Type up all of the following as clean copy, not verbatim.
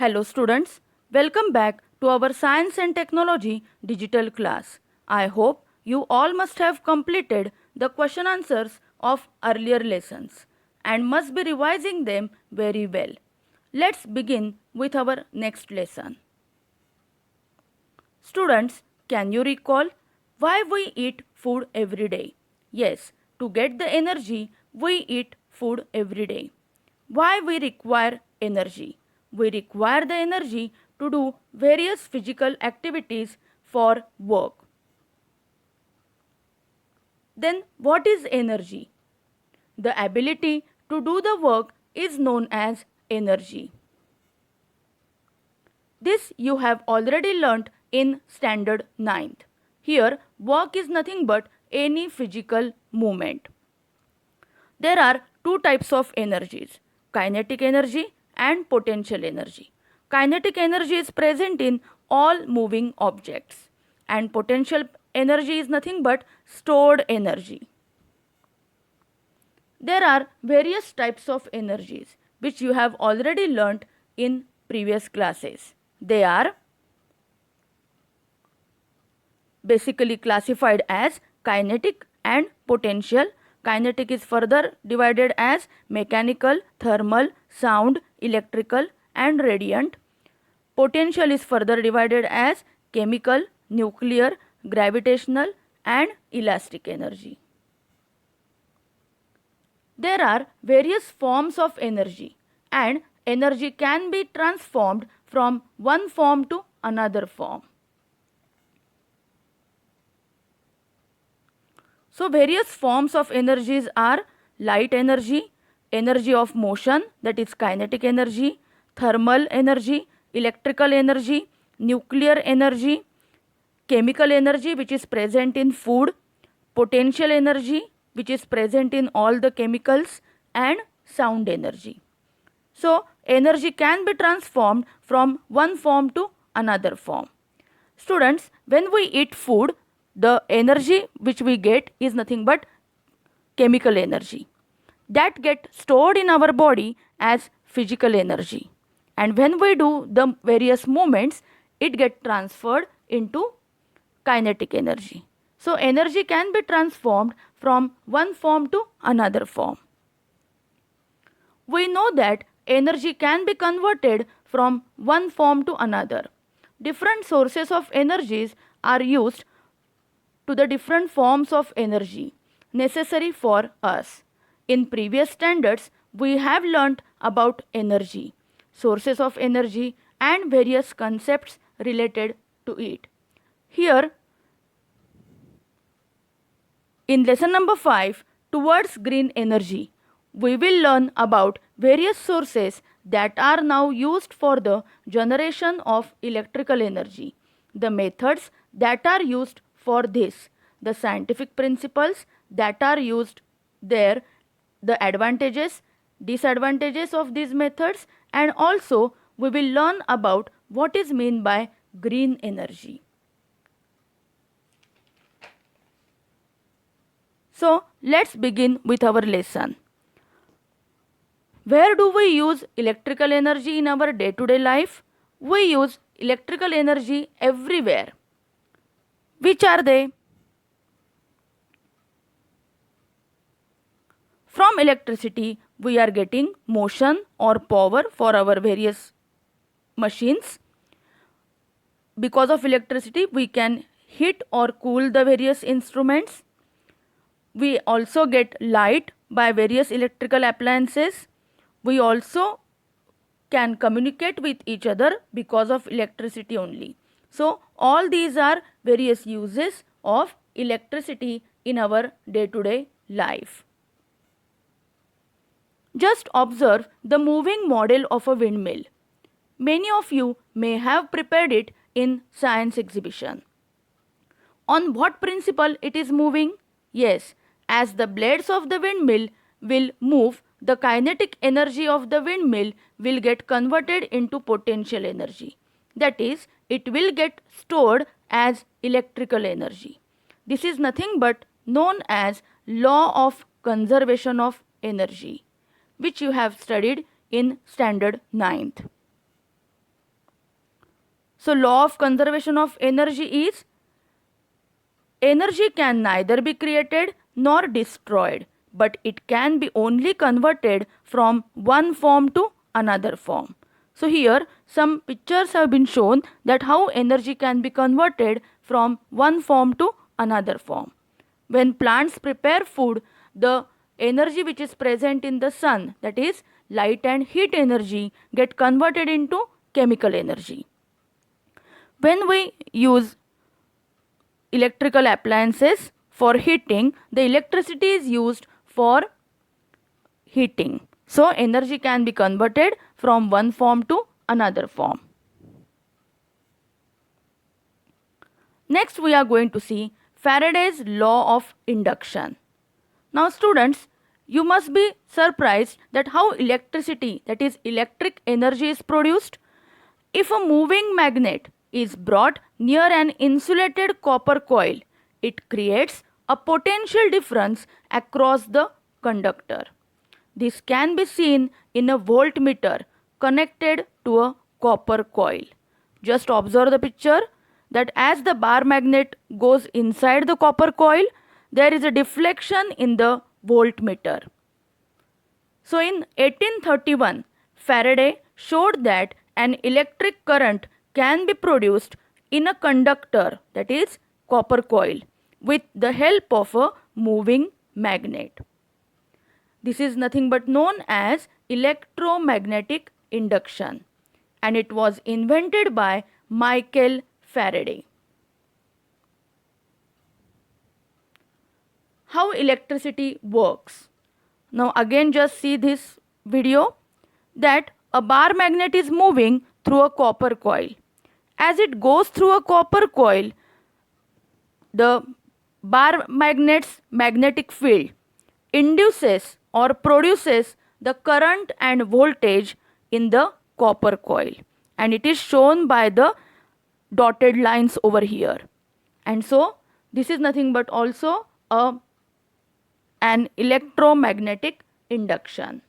Hello students, welcome back to our Science and Technology digital class. I hope you all must have completed the question answers of earlier lessons and must be revising them very well. Let's begin with our next lesson. Students, can you recall why we eat food every day? Yes, to get the energy, we eat food every day. Why we require energy? We require the energy to do various physical activities for work. Then what is energy? The ability to do the work is known as energy. This you have already learnt in standard 9th. Here, work is nothing but any physical movement. There are two types of energies, kinetic energy and potential energy. Kinetic energy is present in all moving objects and potential energy is nothing but stored energy. There are various types of energies which you have already learnt in previous classes. They are basically classified as kinetic and potential. Kinetic is further divided as mechanical, thermal, sound, electrical and radiant. Potential is further divided as chemical, nuclear, gravitational and elastic energy. There are various forms of energy and energy can be transformed from one form to another form. So various forms of energies are light energy, energy of motion, that is kinetic energy, thermal energy, electrical energy, nuclear energy, chemical energy which is present in food, potential energy which is present in all the chemicals and sound energy. So energy can be transformed from one form to another form. Students, when we eat food, the energy which we get is nothing but chemical energy that get stored in our body as physical energy, and when we do the various movements it get transferred into kinetic energy. So energy can be transformed from one form to another form. We know that energy can be converted from one form to another. Different sources of energies are used to the different forms of energy necessary for us. In previous standards, we have learnt about energy, sources of energy and various concepts related to it. Here, in lesson number 5, towards green energy, we will learn about various sources that are now used for the generation of electrical energy, the methods that are used for this, the scientific principles that are used there, the advantages, disadvantages of these methods, and also we will learn about what is meant by green energy. So let's begin with our lesson. Where do we use electrical energy in our day-to-day life? We use electrical energy everywhere. Which are they? From electricity, we are getting motion or power for our various machines. Because of electricity, we can heat or cool the various instruments. We also get light by various electrical appliances. We also can communicate with each other because of electricity only. So all these are various uses of electricity in our day-to-day life. Just observe the moving model of a windmill. Many of you may have prepared it in science exhibition. On what principle it is moving? Yes, as the blades of the windmill will move, the kinetic energy of the windmill will get converted into potential energy. That is, it will get stored as electrical energy. This is nothing but known as law of conservation of energy, which you have studied in standard 9th. So law of conservation of energy is energy can neither be created nor destroyed, but it can be only converted from one form to another form. So here some pictures have been shown that how energy can be converted from one form to another form. When plants prepare food, the energy which is present in the sun, that is light and heat energy, get converted into chemical energy. When we use electrical appliances for heating, the electricity is used for heating. So energy can be converted from one form to another form. Next we are going to see Faraday's law of induction. Now students, you must be surprised that how electricity, that is electric energy, is produced. If a moving magnet is brought near an insulated copper coil, it creates a potential difference across the conductor. This can be seen in a voltmeter connected to a copper coil. Just observe the picture that as the bar magnet goes inside the copper coil, there is a deflection in the voltmeter. So in 1831, Faraday showed that an electric current can be produced in a conductor, that is copper coil, with the help of a moving magnet. This is nothing but known as electromagnetic induction, and it was invented by Michael Faraday. How electricity works. Now again just see this video that a bar magnet is moving through a copper coil. As it goes through a copper coil, the bar magnet's magnetic field induces or produces the current and voltage in the copper coil, and it is shown by the dotted lines over here. And so this is nothing but also an electromagnetic induction.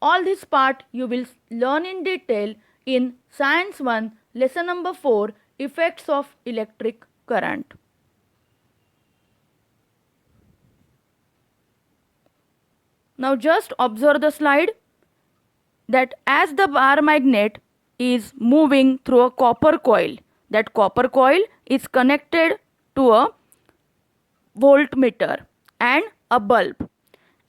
All this part you will learn in detail in Science 1, lesson number 4, effects of electric current. Now just observe the slide that as the bar magnet is moving through a copper coil, that copper coil is connected to a voltmeter and a bulb.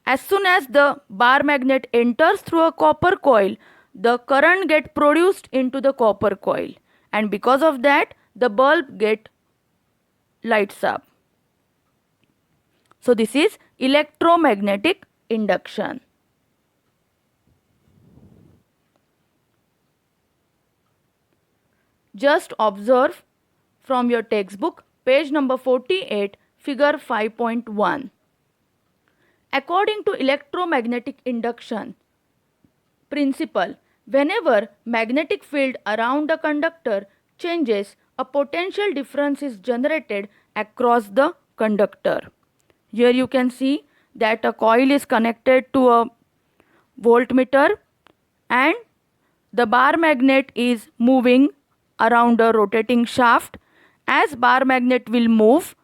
As soon as the bar magnet enters through a copper coil, the current gets produced into the copper coil, and because of that the bulb lights up. So this is electromagnetic induction. Just observe from your textbook, page number 48, figure 5.1. According to electromagnetic induction principle, whenever magnetic field around a conductor changes, a potential difference is generated across the conductor. Here you can see that a coil is connected to a voltmeter and the bar magnet is moving around a rotating shaft. As bar magnet will move,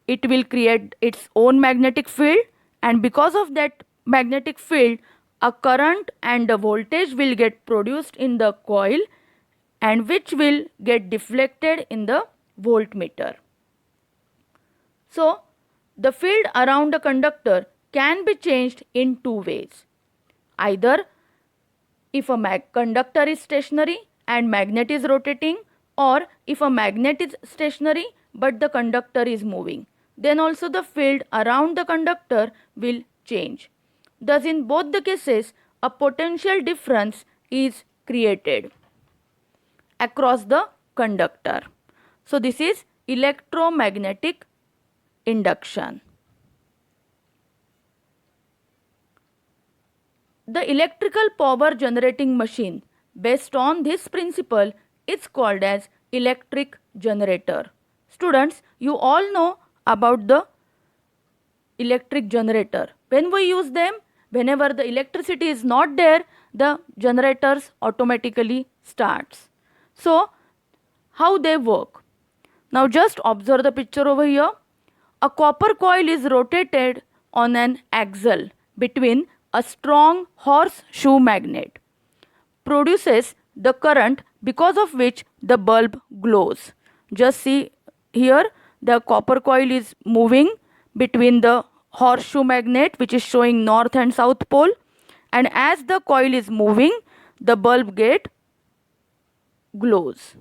it will create its own magnetic field, and because of that magnetic field, a current and a voltage will get produced in the coil, and which will get deflected in the voltmeter. So the field around a conductor can be changed in two ways. Either if a conductor is stationary and magnet is rotating, or if a magnet is stationary but the conductor is moving, then also the field around the conductor will change. Thus in both the cases, a potential difference is created across the conductor. So this is electromagnetic induction. The electrical power generating machine based on this principle is called as electric generator. Students, you all know about the electric generator. When we use them, whenever the electricity is not there, the generators automatically starts. So how they work? Now just observe the picture over here. A copper coil is rotated on an axle between a strong horseshoe magnet, produces the current because of which the bulb glows. Just see here, the copper coil is moving between the horseshoe magnet, which is showing north and south pole, and as the coil is moving, the bulb get glows.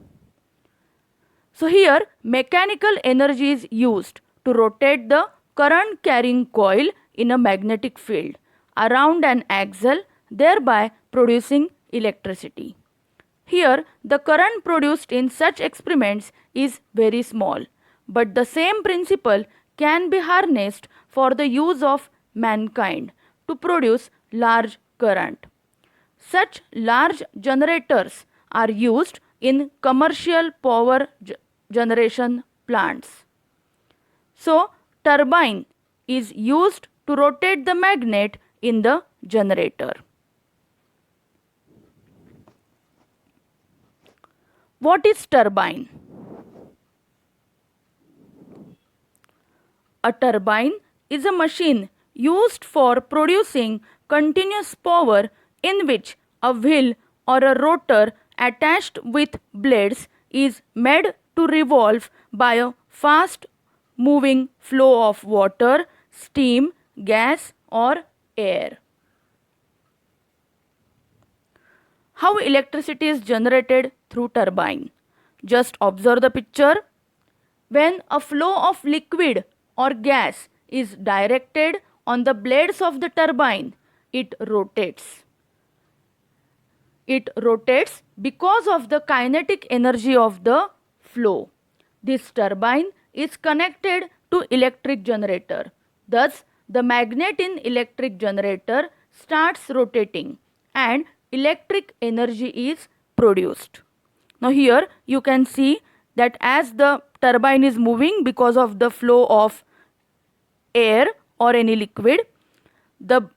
So here mechanical energy is used to rotate the current carrying coil in a magnetic field around an axle, thereby producing electricity. Here the current produced in such experiments is very small, but the same principle can be harnessed for the use of mankind to produce large current. Such large generators are used in commercial power generation plants. So, turbine is used to rotate the magnet in the generator. What is turbine? A turbine is a machine used for producing continuous power in which a wheel or a rotor attached with blades is made to revolve by a fast moving flow of water, steam, gas or air. How electricity is generated through turbine? Just observe the picture. When a flow of liquid or gas is directed on the blades of the turbine, it rotates. It rotates because of the kinetic energy of the flow. This turbine is connected to electric generator. Thus, the magnet in electric generator starts rotating and electric energy is produced. Now here you can see that as the turbine is moving because of the flow of air or any liquid, the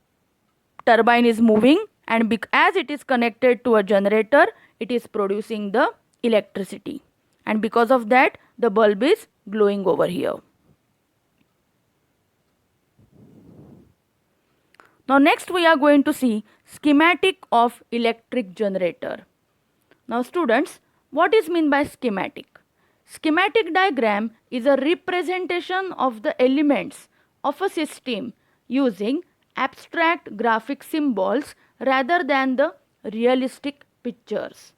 turbine is moving, and as it is connected to a generator, it is producing the electricity, and because of that the bulb is glowing over here. Now next we are going to see schematic of electric generator. Now students, what is meant by schematic? Schematic diagram is a representation of the elements of a system using abstract graphic symbols rather than the realistic pictures.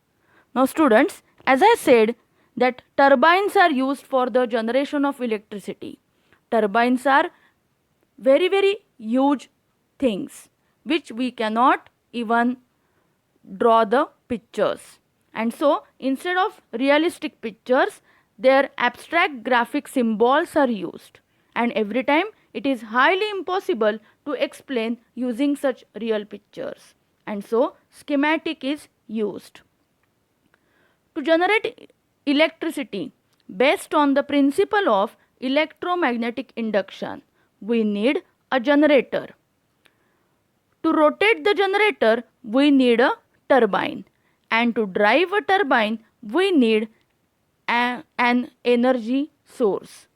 Now students, as I said that turbines are used for the generation of electricity. Turbines are very huge things which we cannot even draw the pictures, and so instead of realistic pictures, their abstract graphic symbols are used, and every time it is highly impossible to explain using such real pictures, and so schematic is used. To generate electricity based on the principle of electromagnetic induction, we need a generator. To rotate the generator, we need a turbine, and to drive a turbine, we need an energy source.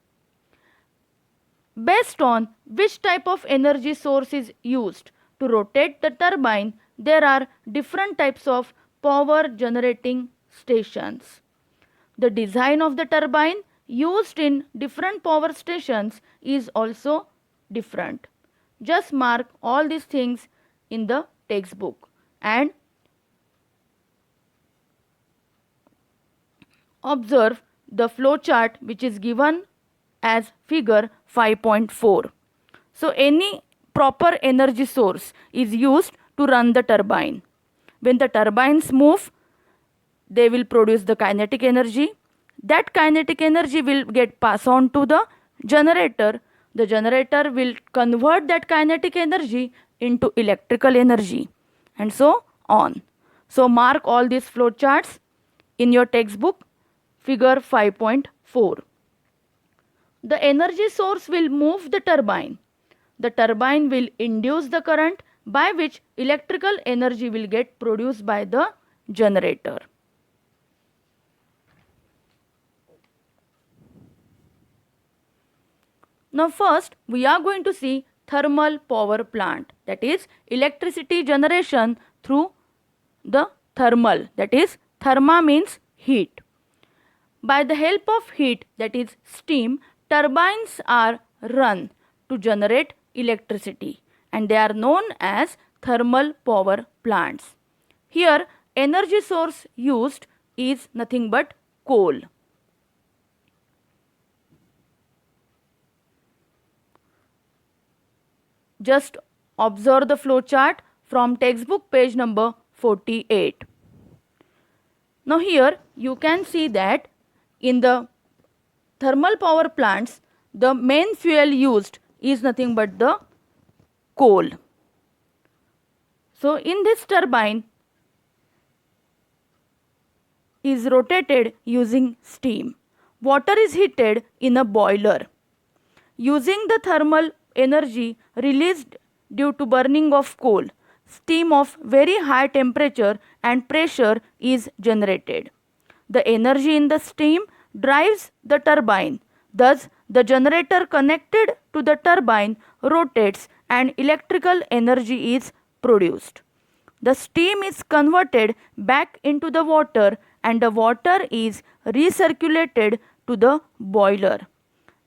Based on which type of energy source is used to rotate the turbine, there are different types of power generating stations. The design of the turbine used in different power stations is also different. Just mark all these things in the textbook and observe the flow chart which is given as figure 5.4. So any proper energy source is used to run the turbine. When the turbines move, they will produce the kinetic energy. That kinetic energy will get passed on to the generator. The generator will convert that kinetic energy into electrical energy, and so on. So mark all these flow charts in your textbook, figure 5.4. The energy source will move the turbine. The turbine will induce the current by which electrical energy will get produced by the generator. Now first we are going to see thermal power plant, that is electricity generation through the thermal, that is therma means heat. By the help of heat, that is steam, turbines are run to generate electricity and they are known as thermal power plants. Here energy source used is nothing but coal. Just observe the flow chart from textbook page number 48. Now here you can see that in the thermal power plants the main fuel used is nothing but the coal. So in this turbine is rotated using steam. Water is heated in a boiler. Using the thermal energy released due to burning of coal, steam of very high temperature and pressure is generated. The energy in the steam drives the turbine. Thus, the generator connected to the turbine rotates and electrical energy is produced. The steam is converted back into the water and the water is recirculated to the boiler.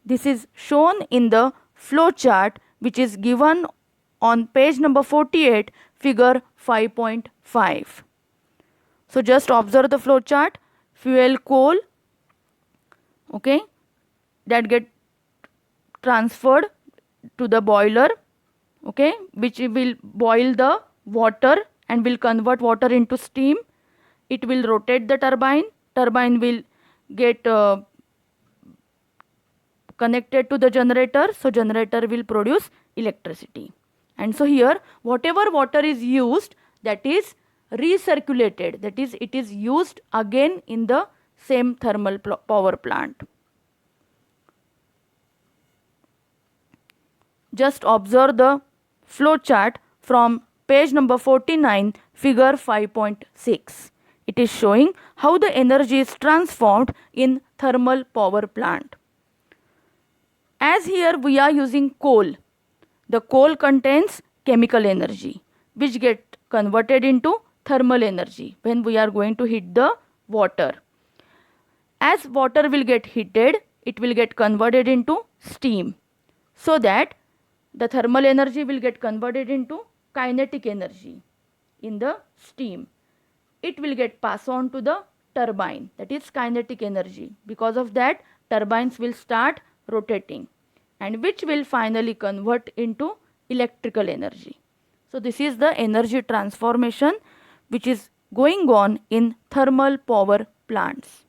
This is shown in the flow chart which is given on page number 48, figure 5.5. So just observe the flow chart. Fuel coal, okay, that get transferred to the boiler, okay, which will boil the water and will convert water into steam. It will rotate the turbine. Turbine will get connected to the generator, so generator will produce electricity. And so here whatever water is used, that is recirculated, that is it is used again in the same thermal power plant. Just observe the flow chart from page number 49, figure 5.6. It is showing how the energy is transformed in thermal power plant. As here we are using coal, the coal contains chemical energy which get converted into thermal energy when we are going to heat the water. As water will get heated, it will get converted into steam, so that the thermal energy will get converted into kinetic energy in the steam. It will get passed on to the turbine, that is kinetic energy. Because of that, turbines will start rotating and which will finally convert into electrical energy. So this is the energy transformation which is going on in thermal power plants.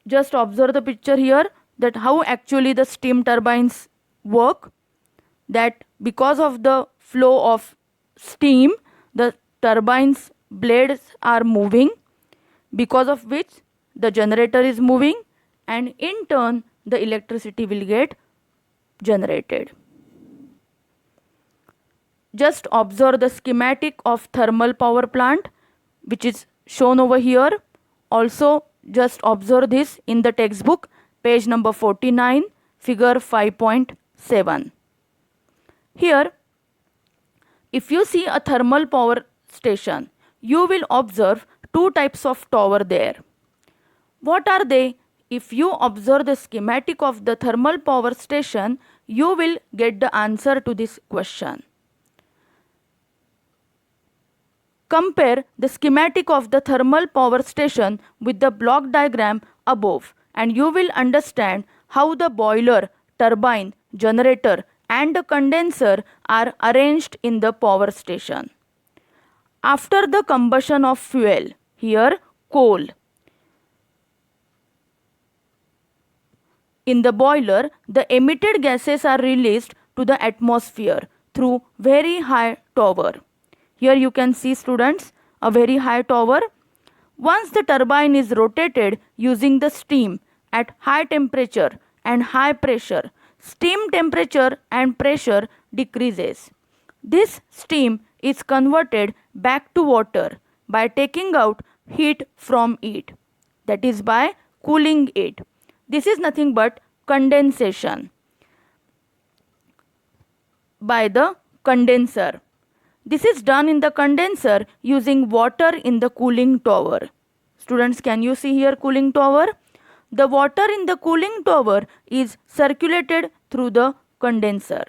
Just observe the picture here, that how actually the steam turbines work, that because of the flow of steam the turbines blades are moving, because of which the generator is moving and in turn the electricity will get generated. Just observe the schematic of thermal power plant which is shown over here. Also just observe this in the textbook page number 49, figure 5.7. Here if you see a thermal power station, you will observe two types of tower there. What are they? If you observe the schematic of the thermal power station, you will get the answer to this question. Compare the schematic of the thermal power station with the block diagram above and you will understand how the boiler, turbine, generator and the condenser are arranged in the power station. After the combustion of fuel, here coal, in the boiler, the emitted gases are released to the atmosphere through very high tower. Here you can see, students, a very high tower. Once the turbine is rotated using the steam at high temperature and high pressure, steam temperature and pressure decreases. This steam is converted back to water by taking out heat from it, that is by cooling it. This is nothing but condensation by the condenser. This is done in the condenser using water in the cooling tower. Students, can you see here cooling tower? The water in the cooling tower is circulated through the condenser.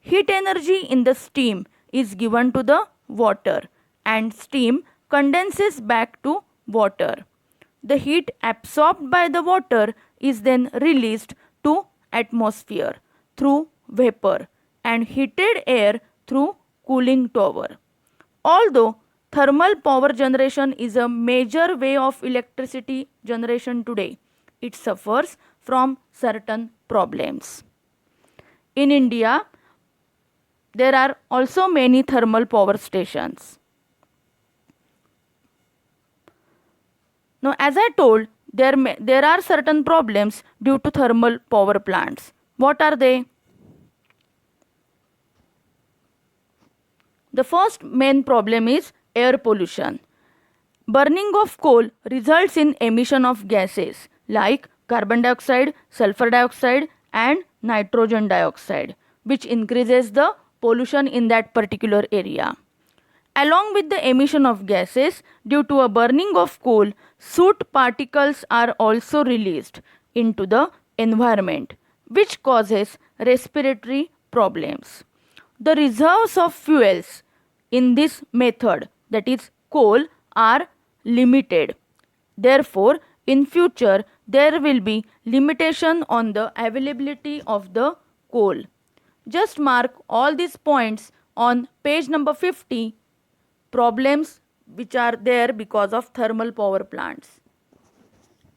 Heat energy in the steam is given to the water and steam condenses back to water. The heat absorbed by the water is then released to atmosphere through vapor and heated air through cooling tower. Although thermal power generation is a major way of electricity generation today, it suffers from certain problems. In India, there are also many thermal power stations. Now, as I told, there are certain problems due to thermal power plants. What are they? The first main problem is air pollution. Burning of coal results in emission of gases like carbon dioxide, sulfur dioxide and nitrogen dioxide, which increases the pollution in that particular area. Along with the emission of gases, due to a burning of coal, soot particles are also released into the environment, which causes respiratory problems. The reserves of fuels in this method, that is coal, are limited. Therefore, in future, there will be limitation on the availability of the coal. Just mark all these points on page number 50, problems which are there because of thermal power plants.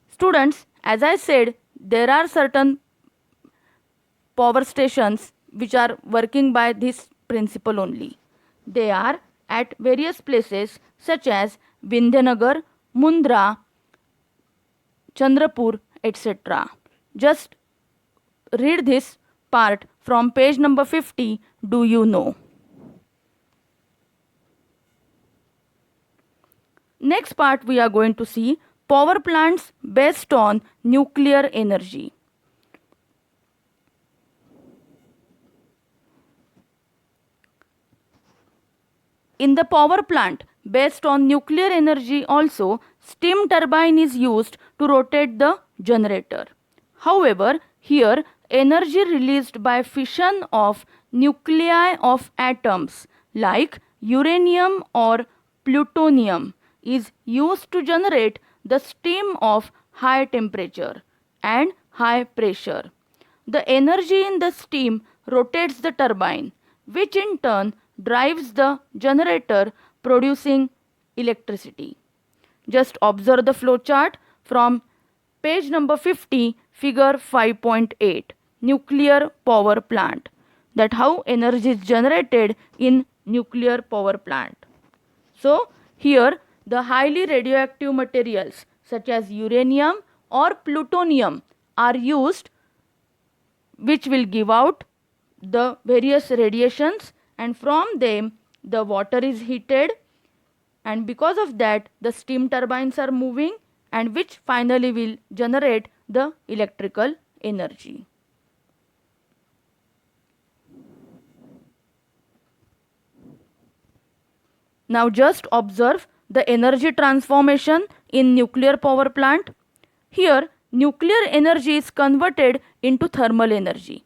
Students, as I said, there are certain power stations which are working by this principle only. They are at various places such as Vindhyanagar, Mundra, Chandrapur, etc. Just read this part from page number 50. Do you know? Next part we are going to see power plants based on nuclear energy. In the power plant based on nuclear energy also, steam turbine is used to rotate the generator. However, here energy released by fission of nuclei of atoms like uranium or plutonium is used to generate the steam of high temperature and high pressure. The energy in the steam rotates the turbine, which in turn drives the generator producing electricity. Just observe the flow chart from page number 50, figure 5.8, nuclear power plant. That how energy is generated in nuclear power plant. So, here the highly radioactive materials such as uranium or plutonium are used, which will give out the various radiations, and from them the water is heated, and because of that the steam turbines are moving, and which finally will generate the electrical energy. Now just observe the energy transformation in nuclear power plant. Here nuclear energy is converted into thermal energy.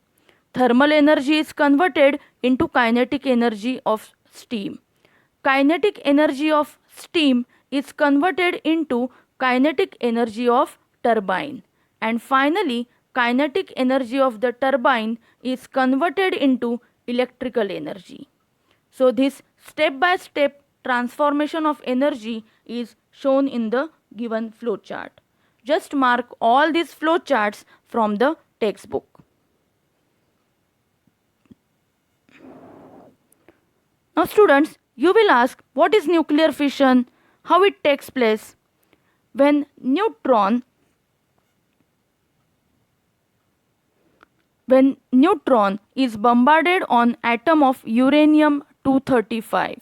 Thermal energy is converted into kinetic energy of steam. Kinetic energy of steam is converted into kinetic energy of turbine. And finally, kinetic energy of the turbine is converted into electrical energy. So, this step by step transformation of energy is shown in the given flow chart. Just mark all these flow charts from the textbook. Now students, you will ask, what is nuclear fission? How it takes place? When neutron is bombarded on atom of uranium-235.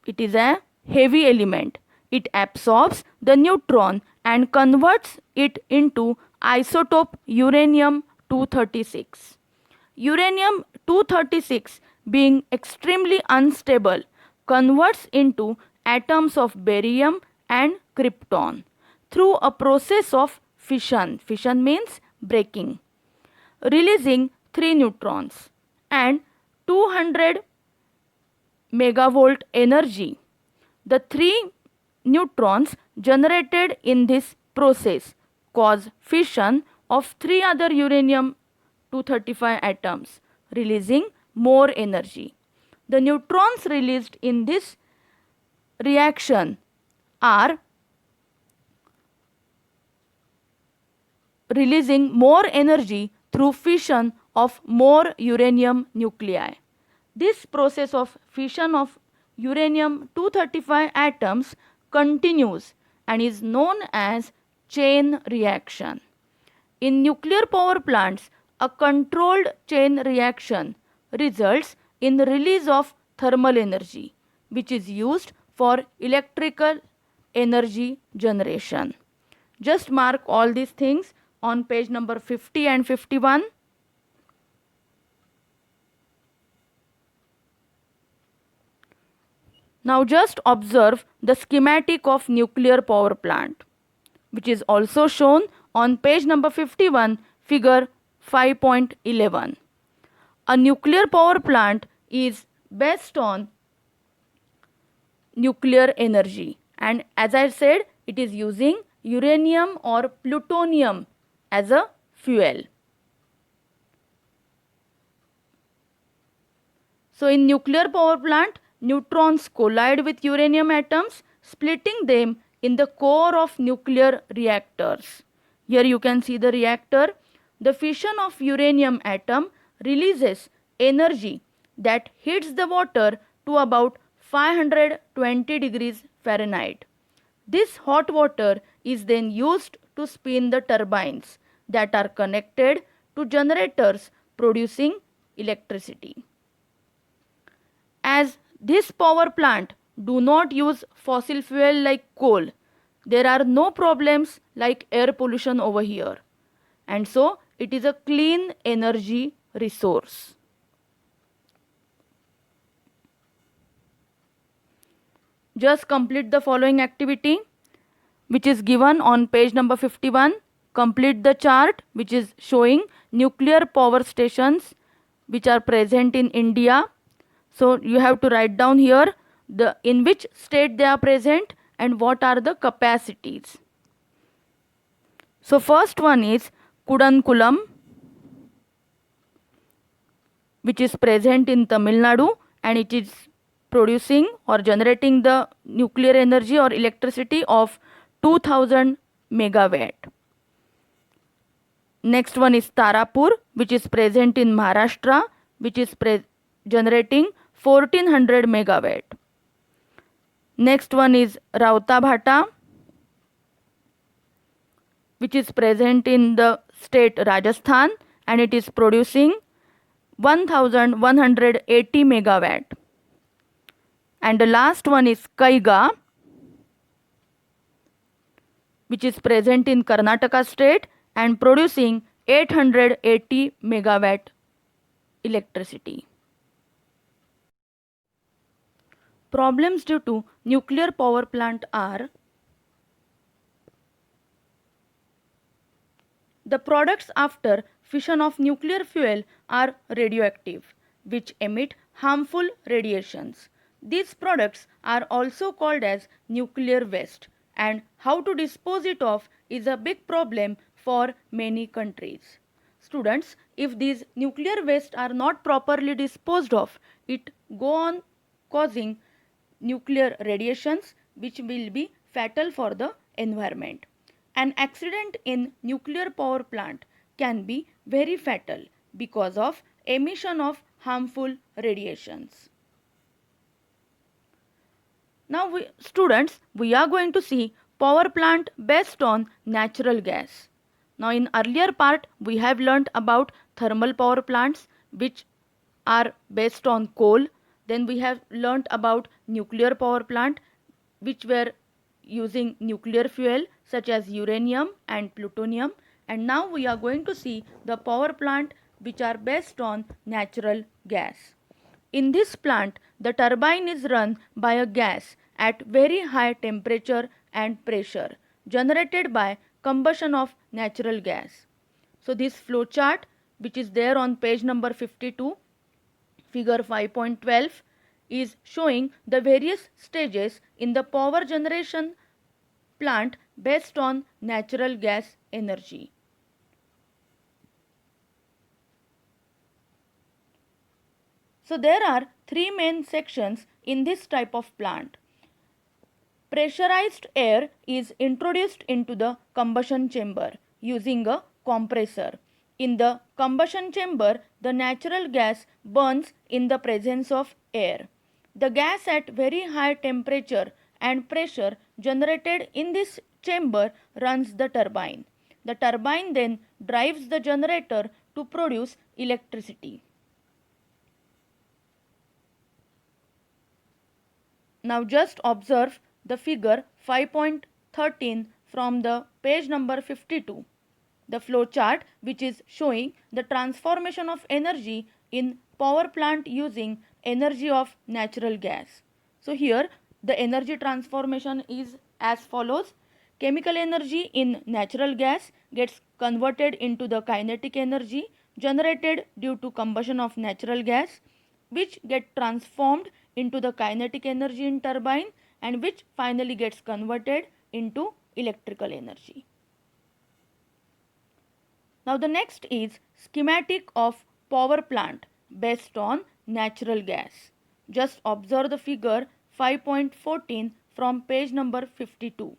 It is a heavy element. It absorbs the neutron and converts it into isotope uranium 236. Uranium 236, being extremely unstable, converts into atoms of barium and krypton through a process of fission. Fission means breaking, releasing 3 neutrons and 200 megavolt energy. The 3 neutrons generated in this process cause fission of 3 other uranium 235 atoms, releasing more energy. The neutrons released in this reaction are releasing more energy through fission of more uranium nuclei. This process of fission of uranium 235 atoms continues and is known as chain reaction. In nuclear power plants, a controlled chain reaction results in the release of thermal energy, which is used for electrical energy generation. Just mark all these things on page number 50 and 51. Now just observe the schematic of nuclear power plant, which is also shown on page number 51, figure 5.11. A nuclear power plant is based on nuclear energy, and as I said, it is using uranium or plutonium as a fuel. So in nuclear power plant, neutrons collide with uranium atoms, splitting them in the core of nuclear reactors. Here you can see the reactor. The fission of uranium atom releases energy that heats the water to about 520 degrees Fahrenheit. This hot water is then used to spin the turbines that are connected to generators producing electricity. As this power plant do not use fossil fuel like coal, there are no problems like air pollution over here, and so it is a clean energy resource. Just complete the following activity, which is given on page number 51. Complete the chart which is showing nuclear power stations which are present in India. So you have to write down here in which state they are present and what are the capacities. So first one is Kudankulam, which is present in Tamil Nadu, and it is producing or generating the nuclear energy or electricity of 2000 megawatt. Next one is Tarapur, which is present in Maharashtra, which is generating 1400 megawatt. Next one is Rautabhata, which is present in the state Rajasthan, and it is producing 1180 megawatt. And the last one is Kaiga, which is present in Karnataka state and producing 880 megawatt electricity. Problems due to nuclear power plant are: the products after fission of nuclear fuel are radioactive, which emit harmful radiations. These products are also called as nuclear waste, and how to dispose it of is a big problem for many countries. Students, if these nuclear waste are not properly disposed of, it go on causing nuclear radiations which will be fatal for the environment. An accident in nuclear power plant can be very fatal because of emission of harmful radiations. Now students, we are going to see power plant based on natural gas. Now in earlier part we have learnt about thermal power plants which are based on coal. Then we have learnt about nuclear power plant which were using nuclear fuel such as uranium and plutonium, and now we are going to see the power plant which are based on natural gas. In this plant, the turbine is run by a gas at very high temperature and pressure generated by combustion of natural gas. So this flow chart, which is there on page number 52, figure 5.12, is showing the various stages in the power generation plant based on natural gas energy. So there are three main sections in this type of plant. Pressurized air is introduced into the combustion chamber using a compressor. In the combustion chamber, the natural gas burns in the presence of air. The gas at very high temperature and pressure generated in this chamber runs the turbine. The turbine then drives the generator to produce electricity. Now just observe the figure 5.13 from the page number 52. The flow chart which is showing the transformation of energy in power plant using energy of natural gas. So here the energy transformation is as follows. Chemical energy in natural gas gets converted into the kinetic energy generated due to combustion of natural gas, which get transformed into the kinetic energy in turbine and which finally gets converted into electrical energy. Now the next is schematic of power plant based on natural gas. Just observe the figure 5.14 from page number 52.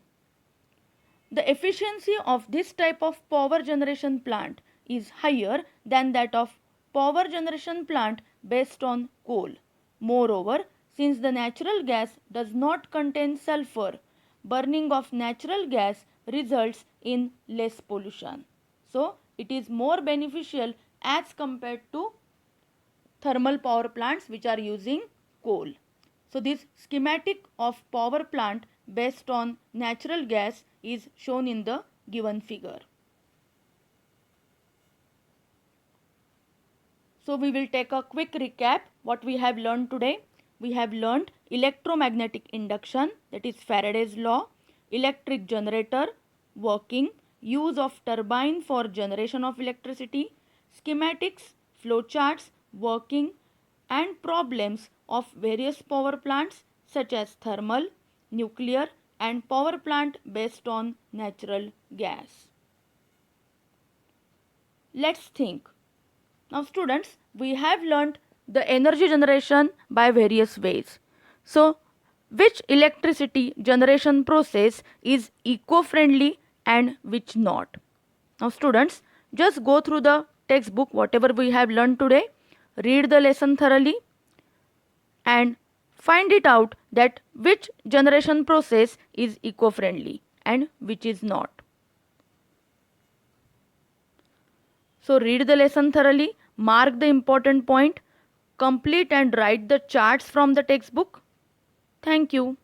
The efficiency of this type of power generation plant is higher than that of power generation plant based on coal. Moreover, since the natural gas does not contain sulfur, burning of natural gas results in less pollution. So, it is more beneficial as compared to thermal power plants which are using coal. So, this schematic of power plant based on natural gas is shown in the given figure. So we will take a quick recap what we have learned today. We have learned electromagnetic induction, that is Faraday's law, electric generator, working, use of turbine for generation of electricity, schematics, flowcharts, working and problems of various power plants such as thermal, nuclear and power plant based on natural gas. Let's think. Now students, we have learnt the energy generation by various ways. So, which electricity generation process is eco-friendly and which not? Now students, just go through the textbook whatever we have learned today, read the lesson thoroughly and find it out that which generation process is eco-friendly and which is not. So read the lesson thoroughly, mark the important point, complete and write the charts from the textbook. Thank you.